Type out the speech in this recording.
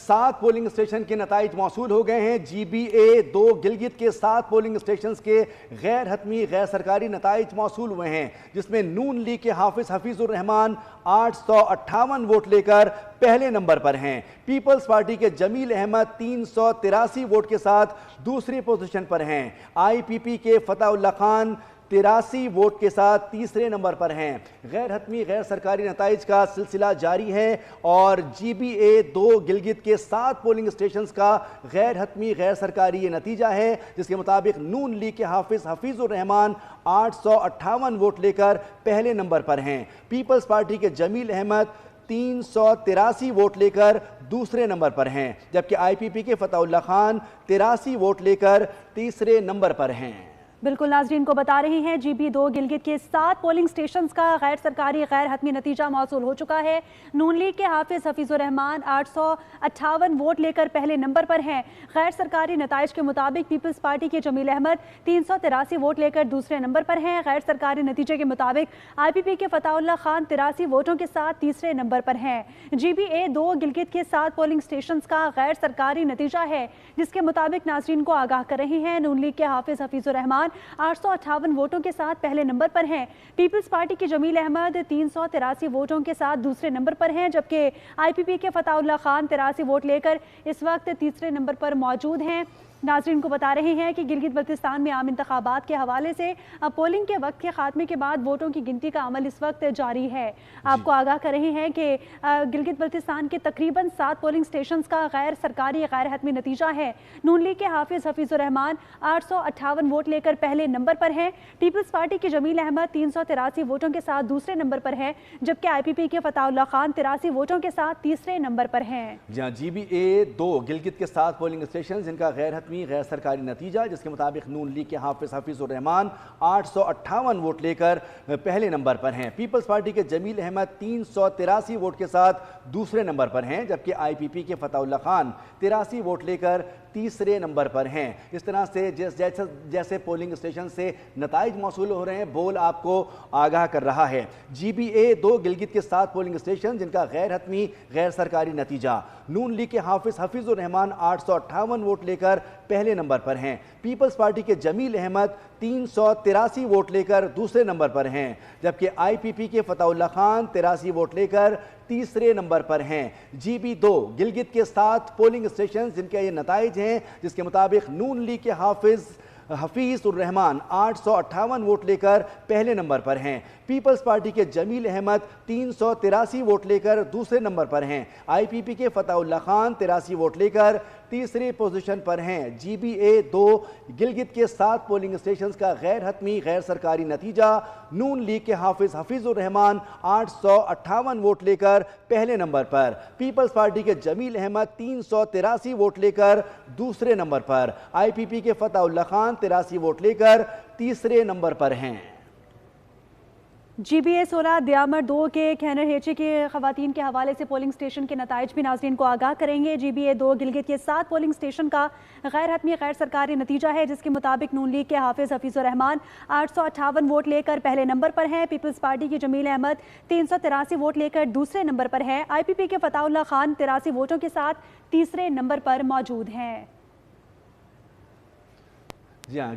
7 polling station کے نتائج موصول ہو گئے ہیں۔ GBA-2 گلگت کے 7 پولنگ اسٹیشنز کے غیر حتمی غیر سرکاری نتائج موصول ہوئے ہیں، جس میں نون لیگ کے حفیظ الرحمان 858 ووٹ لے کر پہلے نمبر پر ہیں۔ پیپلز پارٹی کے جمیل احمد 383 ووٹ کے ساتھ دوسری پوزیشن پر ہیں۔ IPP کے فتح اللہ خان 83 ووٹ کے ساتھ تیسرے نمبر پر ہیں۔ غیر حتمی غیر سرکاری نتائج کا سلسلہ جاری ہے اور GBA-2 گلگت کے 7 پولنگ اسٹیشنز کا غیر حتمی غیر سرکاری یہ نتیجہ ہے، جس کے مطابق نون لیگ کے حفیظ الرحمان 858 ووٹ لے کر پہلے نمبر پر ہیں۔ پیپلز پارٹی کے جمیل احمد 383 ووٹ لے کر دوسرے نمبر پر ہیں، جبکہ IPP کے فتح اللہ خان 83 ووٹ لے کر تیسرے نمبر پر ہیں۔ بالکل ناظرین کو بتا رہی ہیں GB-2 گلگت کے 7 پولنگ سٹیشنز کا غیر سرکاری غیر حتمی نتیجہ موصول ہو چکا ہے۔ نون لیگ کے حفیظ الرحمان 858 ووٹ لے کر پہلے نمبر پر ہیں۔ غیر سرکاری نتائج کے مطابق پیپلز پارٹی کے جمیل احمد 383 ووٹ لے کر دوسرے نمبر پر ہیں۔ غیر سرکاری نتیجے کے مطابق IPP کے فتح اللہ خان 83 ووٹوں کے ساتھ تیسرے نمبر پر ہیں۔ GBA-2 گلگت کے 7 پولنگ سٹیشنز کا غیر سرکاری نتیجہ ہے، جس کے مطابق ناظرین کو آگاہ کر رہی ہیں نون لیگ کے حفیظ الرحمان 858 ووٹوں کے ساتھ پہلے نمبر پر ہیں۔ پیپلز پارٹی کے جمیل احمد 383 ووٹوں کے ساتھ دوسرے نمبر پر ہیں، جبکہ IPP کے فتح اللہ خان 83 ووٹ لے کر اس وقت تیسرے نمبر پر موجود ہیں۔ ناظرین کو بتا رہے ہیں کہ گلگت بلتستان میں عام انتخابات کے حوالے سے پولنگ کے وقت کے خاتمے کے بعد ووٹوں کی گنتی کا عمل اس وقت جاری ہے۔ آپ کو آگاہ کر رہے ہیں کہ گلگت بلتستان کے تقریباً 7 پولنگ سٹیشنز کا غیر سرکاری غیر حتمی نتیجہ ہے۔ نون لیگ کے حفیظ الرحمان 858 ووٹ لے کر پہلے نمبر پر ہیں۔ پیپلز پارٹی کے جمیل احمد 383 ووٹوں کے ساتھ دوسرے نمبر پر ہیں، جبکہ IPP کے فتح اللہ خان 83 ووٹوں کے ساتھ تیسرے نمبر پر ہیں۔ جہاں GBA-2 گلگت کے 7 پولنگ اسٹیشن جن کا غیر حتمی غیر سرکاری نتیجہ، جس کے مطابق نون لیگ کے حفیظ الرحمان 858 ووٹ لے کر پہلے نمبر پر ہیں۔ پیپلز پارٹی کے جمیل احمد 383 ووٹ کے ساتھ دوسرے نمبر پر ہیں، جبکہ IPP کے فتح اللہ خان 83 ووٹ لے کر تیسرے نمبر پر ہیں۔ اس طرح سے جیسے پولنگ اسٹیشن سے نتائج موصول ہو رہے ہیں، بول آپ کو آگاہ کر رہا ہے۔ GBA-2 گلگت کے 7 پولنگ اسٹیشن جن کا غیر حتمی غیر سرکاری نتیجہ، نون لیگ کے حفیظ الرحمان 858 ووٹ لے کر پہلے نمبر پر ہیں۔ پیپلز پارٹی کے جمیل احمد 383 ووٹ لے کر دوسرے نمبر پر ہیں، جبکہ IPP کے فتح اللہ خان 83 ووٹ لے کر تیسرے نمبر پر ہیں۔ GB-2 گلگت کے 7 پولنگ اسٹیشن جن کے یہ نتائج ہیں، جس کے مطابق نون لیگ کے حفیظ الرحمان 858 ووٹ لے کر پہلے نمبر پر ہیں۔ پیپلز پارٹی کے جمیل احمد 383 ووٹ لے کر دوسرے نمبر پر ہیں۔ IPP کے فتح اللہ خان 83 ووٹ لے کر تیسری پوزیشن پر ہیں۔ GBA-2 گلگت کے 7 پولنگ اسٹیشنز کا غیر حتمی غیر سرکاری نتیجہ، نون لیگ کے حفیظ الرحمان 858 ووٹ لے کر پہلے نمبر پر، پیپلز پارٹی کے جمیل احمد 383 ووٹ لے کر دوسرے نمبر پر، IPP کے فتح اللہ خان 83 ووٹ لے کر تیسرے نمبر پر ہیں۔ GBA-16 دیامر-2 کے کھینر ہیچے کے خواتین کے حوالے سے پولنگ سٹیشن کے نتائج بھی ناظرین کو آگاہ کریں گے۔ GBA-2 گلگت کے 7 پولنگ سٹیشن کا غیر حتمی غیر سرکاری نتیجہ ہے، جس کے مطابق نون لیگ کے حفیظ الرحمان 858 ووٹ لے کر پہلے نمبر پر ہیں۔ پیپلز پارٹی کی جمیل احمد 383 ووٹ لے کر دوسرے نمبر پر ہیں۔ IPP کے فتح اللہ خان 83 ووٹوں کے ساتھ تیسرے نمبر پر موجود ہیں۔ جی ہاں،